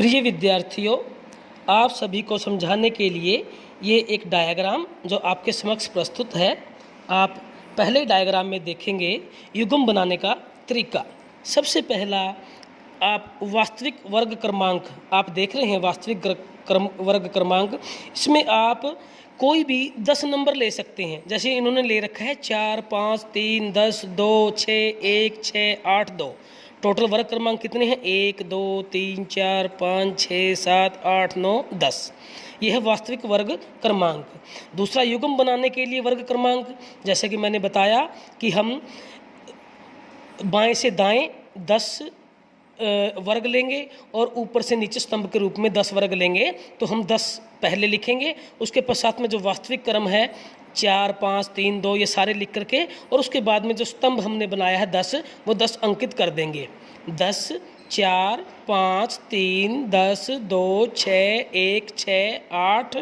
प्रिय विद्यार्थियों, आप सभी को समझाने के लिए ये एक डायग्राम जो आपके समक्ष प्रस्तुत है। आप पहले डायग्राम में देखेंगे युग्म बनाने का तरीका। सबसे पहला आप वास्तविक वर्ग क्रमांक आप देख रहे हैं, वास्तविक वर्ग क्रमांक। इसमें आप कोई भी 10 नंबर ले सकते हैं। जैसे इन्होंने ले रखा है 4, 5, 3, 10, 2, 6, 1, 6, 8, 2। टोटल वर्ग क्रमांक कितने हैं? 1, 2, 3, 4, 5, 6, 7, 8, 9, 10। यह है वास्तविक वर्ग क्रमांक। दूसरा, युग्म बनाने के लिए वर्ग क्रमांक, जैसे कि मैंने बताया कि हम बाएं से दाएं 10 वर्ग लेंगे और ऊपर से नीचे स्तंभ के रूप में 10 वर्ग लेंगे। तो हम 10 पहले लिखेंगे, उसके पश्चात में जो वास्तविक क्रम है 4, 5, 3, 2 ये सारे लिख करके, और उसके बाद में जो स्तंभ हमने बनाया है 10 वो 10 अंकित कर देंगे। 10, 4, 5, 3, 10, 2, 6, 1, 6, 8,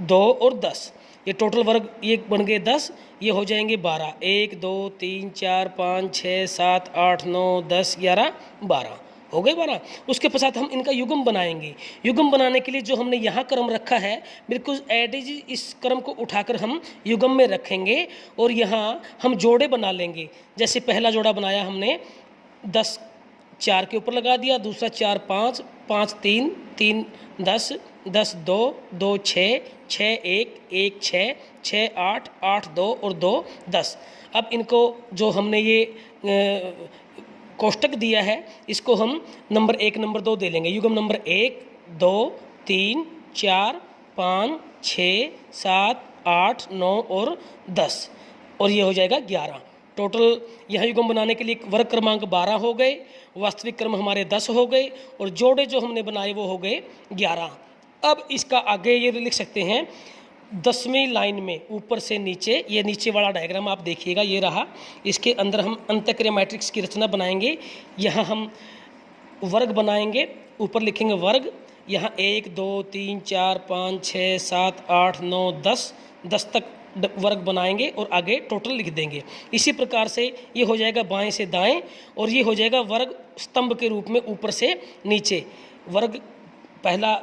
2 और 10। ये टोटल वर्ग ये बन गए 10, ये हो जाएंगे 12। 1, 2, 3, 4, 5, 6, 7, 8, 9, 10, 11, 12 हो गए 12। उसके पश्चात हम इनका युग्म बनाएंगे। युग्म बनाने के लिए जो हमने यहाँ क्रम रखा है बिल्कुल एड इज इस क्रम को उठाकर हम युग्म में रखेंगे और यहाँ हम जोड़े बना लेंगे। जैसे पहला जोड़ा बनाया हमने 10 4 के ऊपर लगा दिया, दूसरा 4 5, 5 3, 3 10, 10 2, 2 6, 6 1, 1 6, 6 8, 8 2 और 2 10। अब इनको जो हमने ये कोष्टक दिया है इसको हम नंबर 1 नंबर 2 दे लेंगे। युग्म नंबर 1, 2, 3, 4, 5, 6, 7, 8, 9 और 10 और ये हो जाएगा 11। टोटल यह युग्म बनाने के लिए वर्ग क्रमांक 12 हो गए, वास्तविक क्रम हमारे 10 हो गए और जोड़े जो हमने बनाए वो हो गए 11। अब इसका आगे ये लिख सकते हैं 10वीं लाइन में ऊपर से नीचे, ये नीचे वाला डायग्राम आप देखिएगा, ये रहा। इसके अंदर हम अंतःक्रिया मैट्रिक्स की रचना बनाएंगे। यहाँ हम वर्ग बनाएंगे, ऊपर लिखेंगे वर्ग। यहाँ 1, 2, 3, 4, 5, 6, 7, 8, 9, 10 तक वर्ग बनाएंगे और आगे टोटल लिख देंगे। इसी प्रकार से ये हो जाएगा बाएं से दाएं और ये हो जाएगा वर्ग स्तंभ के रूप में ऊपर से नीचे। वर्ग पहला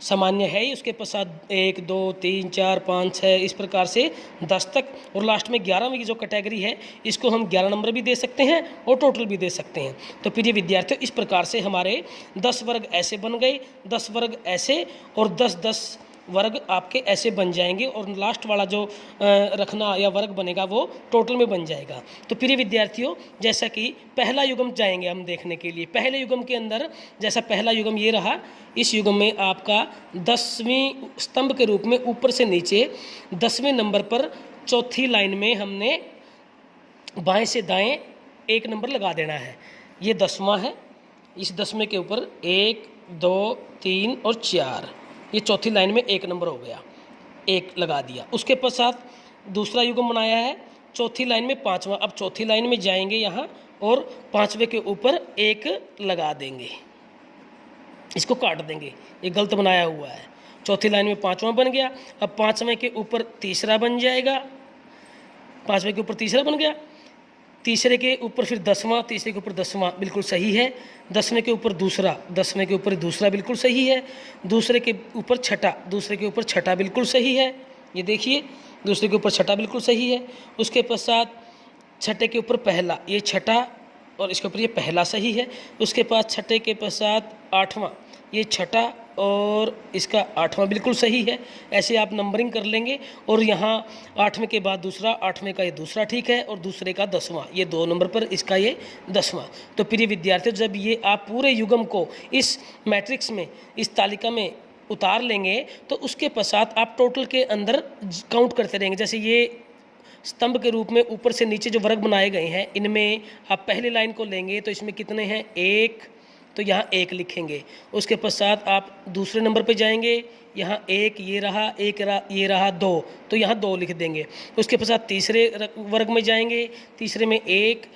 सामान्य है, उसके पश्चात 1, 2, 3, 4, 5, 6 इस प्रकार से 10 तक, और लास्ट में 11वीं की जो कैटेगरी है इसको हम 11 नंबर भी दे सकते हैं और टोटल भी दे सकते हैं। तो प्रिय विद्यार्थियों, इस प्रकार से हमारे 10 वर्ग ऐसे बन गए, 10 वर्ग ऐसे और 10 वर्ग आपके ऐसे बन जाएंगे और लास्ट वाला जो रखना या वर्ग बनेगा वो टोटल में बन जाएगा। तो प्रिय विद्यार्थियों, जैसा कि पहला युग्म जाएंगे हम देखने के लिए। पहले युग्म के अंदर जैसा पहला युग्म ये रहा, इस युग्म में आपका 10वीं स्तंभ के रूप में ऊपर से नीचे 10वें नंबर पर चौथी लाइन में हमने बाएं से दाएं 1 नंबर लगा देना है। ये 10वां है, इस 10वें के ऊपर 1, 2, 3 और 4, ये चौथी लाइन में 1 नंबर हो गया, 1 लगा दिया। उसके पश्चात दूसरा युग्म बनाया है चौथी लाइन में 5वां। अब चौथी लाइन में जाएंगे यहाँ और 5वें के ऊपर 1 लगा देंगे, इसको काट देंगे, ये गलत बनाया हुआ है। चौथी लाइन में 5वां बन गया। अब 5वें के ऊपर तीसरा बन जाएगा, 5वें के ऊपर तीसरा बन गया, तीसरे के ऊपर फिर 10वां, तीसरे के ऊपर 10वां बिल्कुल सही है। 10वें के ऊपर दूसरा, 10वें के ऊपर दूसरा बिल्कुल सही है। दूसरे के ऊपर छठा, दूसरे के ऊपर छठा बिल्कुल सही है। ये देखिए, दूसरे के ऊपर छठा बिल्कुल सही है। उसके पश्चात छठे के ऊपर पहला, ये छठा और इसके ऊपर ये पहला सही है। उसके पास छठे के पश्चात 8वां, ये छठा और इसका 8वां बिल्कुल सही है। ऐसे आप नंबरिंग कर लेंगे और यहाँ 8वें के बाद दूसरा, 8वें का ये दूसरा ठीक है और दूसरे का 10वां, ये 2 नंबर पर इसका ये 10वां। तो प्रिय विद्यार्थियों, जब ये आप पूरे युग्म को इस मैट्रिक्स में, इस तालिका में उतार लेंगे तो उसके पश्चात आप टोटल के अंदर काउंट करते रहेंगे। जैसे ये स्तंभ के रूप में ऊपर से नीचे जो वर्ग बनाए गए हैं, इनमें आप पहली लाइन को लेंगे तो इसमें कितने हैं? 1, तो यहाँ 1 लिखेंगे। उसके पश्चात आप दूसरे नंबर पे जाएंगे, यहाँ 1 ये रहा, 1 ये रहा 2, तो यहाँ 2 लिख देंगे। उसके पश्चात तीसरे वर्ग में जाएंगे, तीसरे में 1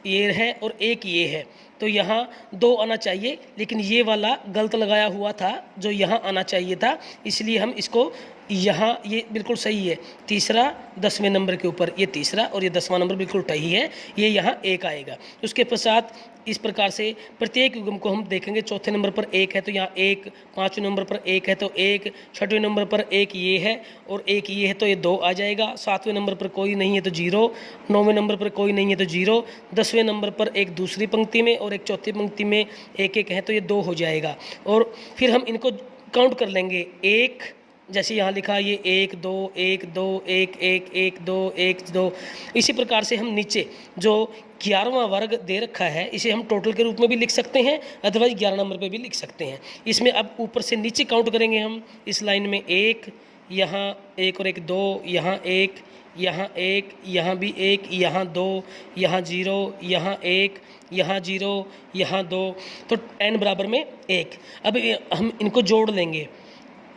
ये है और 1 ये है, तो यहाँ 2 आना चाहिए, लेकिन ये वाला गलत लगाया हुआ था जो यहाँ आना चाहिए था, इसलिए हम इसको यहाँ, ये बिल्कुल सही है। तीसरा 10वें नंबर के ऊपर ये तीसरा और ये 10वां नंबर बिल्कुल सही है, ये यहाँ 1 आएगा। उसके पश्चात इस प्रकार से प्रत्येक युग्म को हम देखेंगे। चौथे नंबर पर 1 है तो यहाँ 1, पाँचवें नंबर पर 1 है तो 1, छठवें नंबर पर 1 ये है और 1 ये है तो ये 2 आ जाएगा। सातवें नंबर पर कोई नहीं है तो 0, नौवें नंबर पर कोई नहीं है तो 0, 10वें नंबर पर एक दूसरी पंक्ति में और एक चौथी पंक्ति में 1 है तो ये 2 हो जाएगा। और फिर हम इनको काउंट कर लेंगे। 1 जैसे यहाँ लिखा ये 1 2 1 2 1 1 1 2 1 2। इसी प्रकार से हम नीचे जो 11वां वर्ग दे रखा है इसे हम टोटल के रूप में भी लिख सकते हैं, अदरवाइज 11 नंबर पे भी लिख सकते हैं। इसमें अब ऊपर से नीचे काउंट करेंगे हम। इस लाइन में 1, यहाँ 1 और 1 2, यहाँ 1, यहाँ 1, यहाँ भी 1, यहाँ 2, यहाँ 0, यहाँ 1, यहाँ 0, यहाँ 2, तो n बराबर में 1। अब हम इनको जोड़ लेंगे।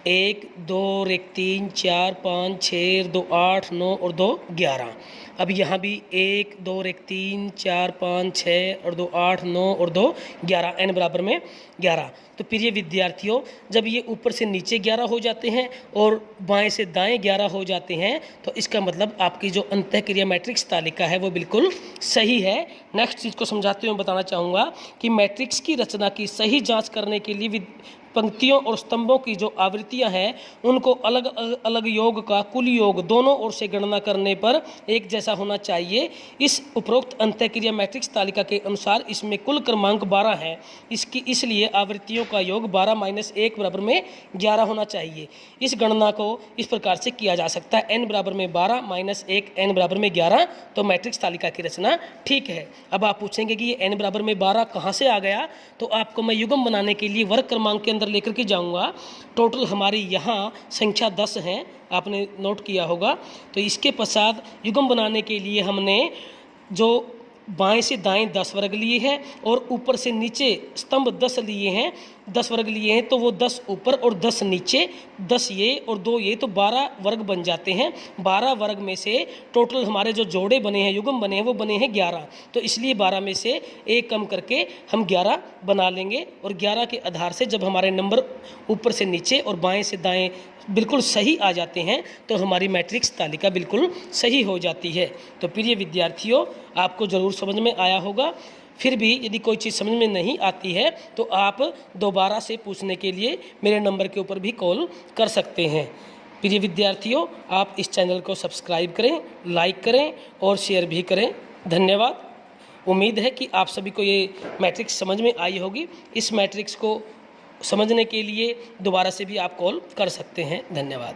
1 2 और 1 3 4 5 6 2 8 9 और 2 11। अब यहाँ भी 1 2 और 1 3 4 5 6 और 2 8 9 और 2 11, n बराबर में 11। तो प्रिय विद्यार्थियों, जब ये ऊपर से नीचे 11 हो जाते हैं और बाएं से दाएं 11 हो जाते हैं तो इसका मतलब आपकी जो अंतःक्रिया मैट्रिक्स तालिका है वो बिल्कुल सही है। नेक्स्ट चीज़ को समझाते हुए बताना चाहूँगा कि मैट्रिक्स की रचना की सही जाँच करने के लिए पंक्तियों और स्तंभों की जो आवृत्तियां हैं उनको अलग अलग योग का कुल योग दोनों ओर से गणना करने पर एक जैसा होना चाहिए। इस उपरोक्त अंतःक्रिया मैट्रिक्स तालिका के अनुसार इसमें कुल क्रमांक 12 है, इसलिए आवृत्तियों का योग 12 - 1 बराबर में 11 होना चाहिए। इस गणना को इस प्रकार से किया जा सकता है। n बराबर में 12 - 1 n बराबर में 11, तो मैट्रिक्स तालिका की रचना ठीक है। अब आप पूछेंगे कि ये n बराबर में 12 कहाँ से आ गया, तो आपको मैं युग्म बनाने के लिए वर्ग क्रमांक के अंदर लेकर के जाऊंगा। टोटल हमारी यहाँ संख्या 10 है, आपने नोट किया होगा। तो इसके पश्चात युग्म बनाने के लिए हमने जो बाएं से दाएं 10 वर्ग लिए हैं और ऊपर से नीचे स्तंभ 10 लिए हैं, 10 वर्ग लिए हैं, तो वो 10 ऊपर और 10 नीचे, 10 ये और 2 ये, तो 12 वर्ग बन जाते हैं। 12 वर्ग में से टोटल हमारे जो जोड़े बने हैं, युग्म बने हैं, वो बने हैं 11। तो इसलिए 12 में से 1 कम करके हम 11 बना लेंगे और 11 के आधार से जब हमारे नंबर ऊपर से नीचे और बाएं से दाएं बिल्कुल सही आ जाते हैं तो हमारी मैट्रिक्स तालिका बिल्कुल सही हो जाती है। तो प्रिय विद्यार्थियों, आपको ज़रूर समझ में आया होगा। फिर भी यदि कोई चीज़ समझ में नहीं आती है तो आप दोबारा से पूछने के लिए मेरे नंबर के ऊपर भी कॉल कर सकते हैं। प्रिय विद्यार्थियों, आप इस चैनल को सब्सक्राइब करें, लाइक करें और शेयर भी करें। धन्यवाद। उम्मीद है कि आप सभी को ये मैट्रिक्स समझ में आई होगी। इस मैट्रिक्स को समझने के लिए दोबारा से भी आप कॉल कर सकते हैं। धन्यवाद।